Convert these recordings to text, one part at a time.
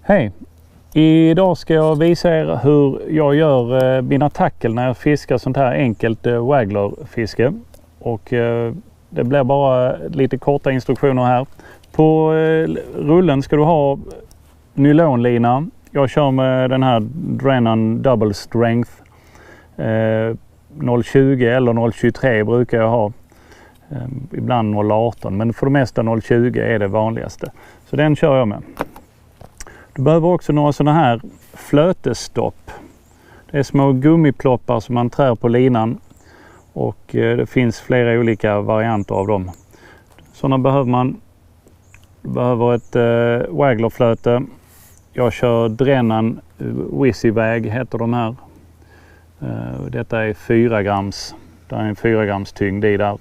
Hej! Idag ska jag visa er hur jag gör mina tackle när jag fiskar sånt här enkelt wagglerfiske. Och det blir bara lite korta instruktioner här. På rullen ska du ha nylonlina. Jag kör med den här Drennan Double Strength. 0,20 eller 0,23 brukar jag ha. Ibland 0,18 men för det mesta 0,20 är det vanligaste. Så den kör jag med. Du behöver också några sådana här flötestopp. Det är små gummiploppar som man trär på linan. Och det finns flera olika varianter av dem. Sådana behöver man. Du behöver ett wagglerflöte. Jag kör Drennan Wizzy-väg heter de här. Detta är 4 grams. Det är en 4 grams tyngd i där.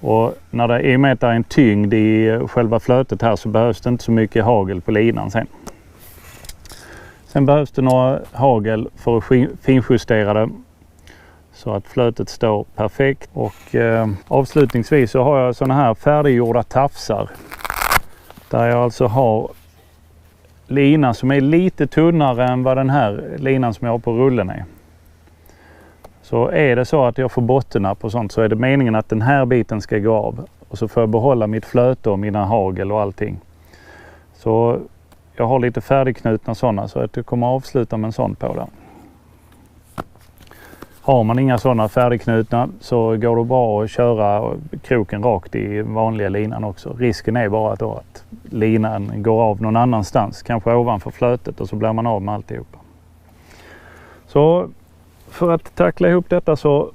Och när det i och med att det är en tyngd i själva flötet här så behövs det inte så mycket hagel på linan sen. Sen behövs det några hagel för att finjustera det så att flötet står perfekt. Och avslutningsvis så har jag sådana här färdiggjorda tafsar. Där jag alltså har lina som är lite tunnare än vad den här linan som jag har på rullen är. Så är det så att jag får bottennapp och sånt så är det meningen att den här biten ska gå av. Och så får jag behålla mitt flöte och mina hagel och allting. Så jag har lite färdigknutna sådana så att jag kommer avsluta med en sån på den. Har man inga sådana färdigknutna så går det bra att köra kroken rakt i vanliga linan också. Risken är bara då att linan går av någon annanstans. Kanske ovanför flötet och så blir man av med alltihopa. Så för att tackla ihop detta så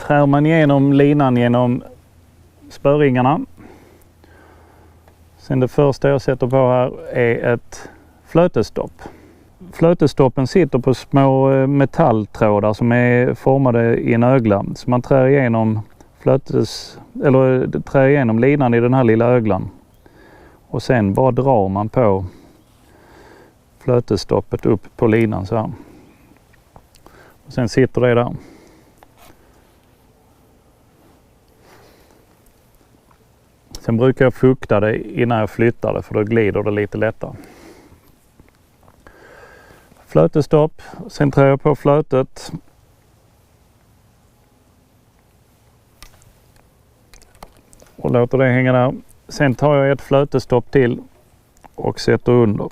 trär man igenom linan genom spörringarna. Sen det första jag sätter på här är ett flötestopp. Flötestoppen sitter på små metalltrådar som är formade i en ögla. Så man trär igenom trär igenom linan i den här lilla öglan. Och sen bara drar man på flötestoppet upp på linan så här. Och sen sitter det där. Sen brukar jag fukta det innan jag flyttar det för då glider det lite lättare. Flötestopp, sen trär jag på flötet. Och låter det hänga där. Sen tar jag ett flötestopp till och sätter under.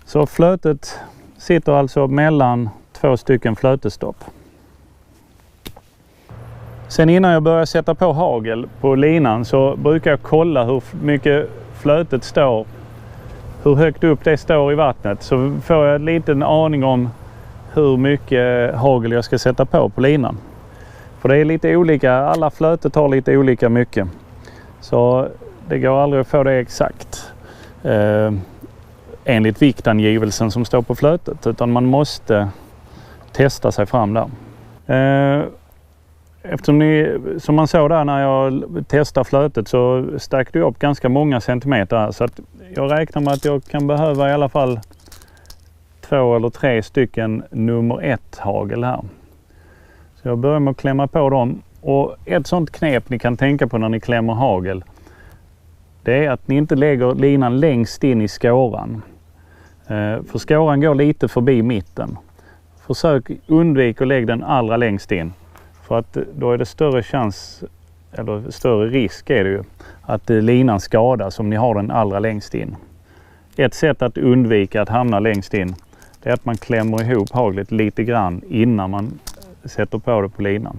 Så flötet sitter alltså mellan 2 stycken flötestopp. Sen innan jag börjar sätta på hagel på linan så brukar jag kolla hur mycket flötet står, hur högt upp det står i vattnet. Så får jag en liten aning om hur mycket hagel jag ska sätta på linan. För det är lite olika, alla flötet har lite olika mycket. Så det går aldrig att få det exakt. Enligt viktangivelsen som står på flötet, utan man måste testa sig fram där. Eftersom som man såg där när jag testade flötet så stack det upp ganska många centimeter här, så att jag räknar med att jag kan behöva i alla fall 2 eller 3 stycken nummer 1 hagel här. Så jag börjar med att klämma på dem, och ett sånt knep ni kan tänka på när ni klämmer hagel, det är att ni inte lägger linan längst in i skåran. För skåran går lite förbi mitten. Försök undvika att lägga den allra längst in. För att då är det större chans, eller större risk är det ju, att linan skadas om ni har den allra längst in. Ett sätt att undvika att hamna längst in, det är att man klämmer ihop haglet lite grann innan man sätter på det på linan.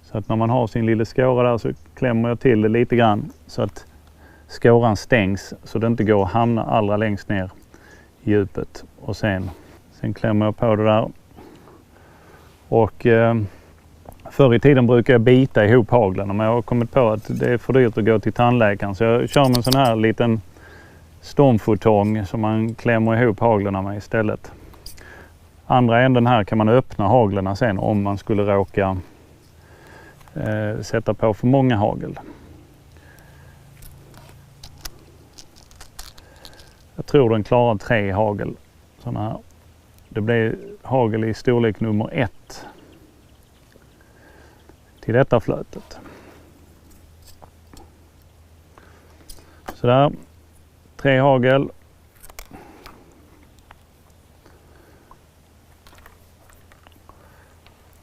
Så att när man har sin lilla skåra där så klämmer jag till det lite grann så att skåran stängs så det inte går att hamna allra längst ner i djupet. Och sen klämmer jag på det där. Och förr i tiden brukar jag bita ihop haglen, men jag har kommit på att det är för dyrt att gå till tandläkaren. Så jag kör med en sån här liten stormfotong som man klämmer ihop haglarna med istället. Andra änden här kan man öppna haglarna sen om man skulle råka sätta på för många hagel. Jag tror den klarar 3 hagel. Såna här. Det blir hagel i storlek nummer 1 till detta flötet. Så där, 3 hagel.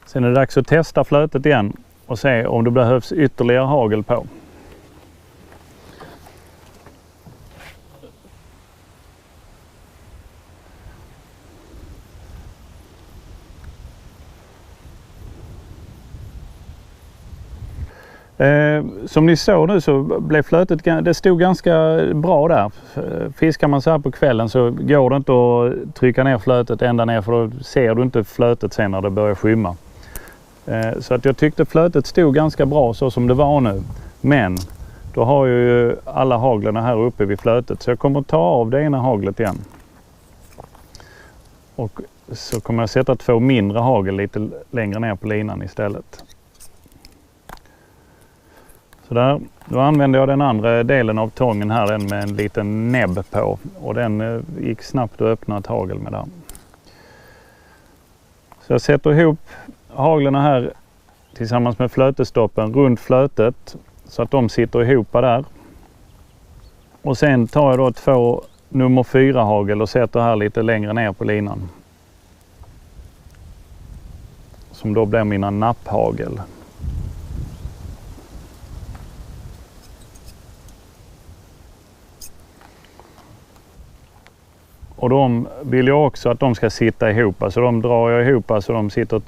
Sen är det dags att testa flötet igen och se om det behövs ytterligare hagel på. Som ni såg nu så blev flötet, det stod ganska bra där. Fiskar man så här på kvällen så går det inte att trycka ner flötet ända ner, för då ser du inte flötet sen när det börjar skymma. Så att jag tyckte flötet stod ganska bra så som det var nu. Men då har ju alla haglarna här uppe vid flötet, så jag kommer att ta av det ena haglet igen. Och så kommer jag sätta 2 mindre hagel lite längre ner på linan istället. Så där, då använde jag den andra delen av tången här, den med en liten näbb på. Och den gick snabbt att öppna ett hagel med den. Så jag sätter ihop haglarna här tillsammans med flötestoppen runt flötet så att de sitter ihop där. Och sen tar jag då 2 nummer 4 hagel och sätter här lite längre ner på linan. Som då blir mina napphagel. Och de vill jag också att de ska sitta ihop, så de drar jag ihop så de sitter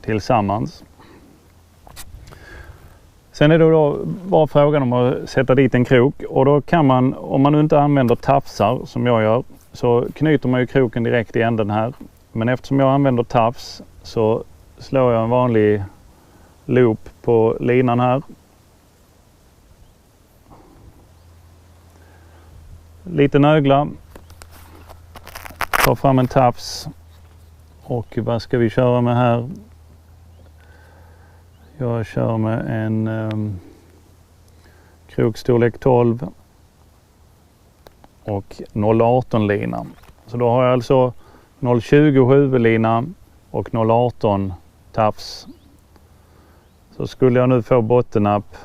tillsammans. Sen är det då bara frågan om att sätta dit en krok, och då kan man, om man inte använder tafsar som jag gör, så knyter man ju kroken direkt i änden här. Men eftersom jag använder tafs så slår jag en vanlig loop på linan här. Lite nögla. Ta fram en tafs, och vad ska vi köra med här? Jag kör med en krokstorlek 12 och 0,18 lina. Så då har jag alltså 0,20 huvudlina och 0,18 tafs. Så skulle jag nu få bottennapp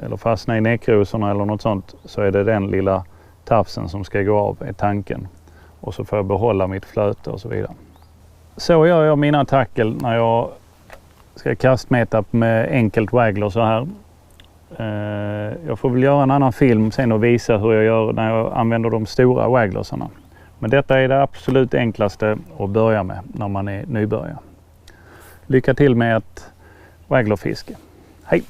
eller fastna i näckrosorna eller något sånt, så är det den lilla tafsen som ska gå av, är tanken. Och så får jag behålla mitt flöte och så vidare. Så gör jag mina tackel när jag ska kastmäta med enkelt waggler så här. Jag får väl göra en annan film sen och visa hur jag gör när jag använder de stora wagglersarna. Men detta är det absolut enklaste att börja med när man är nybörjare. Lycka till med ett wagglerfiske. Hej!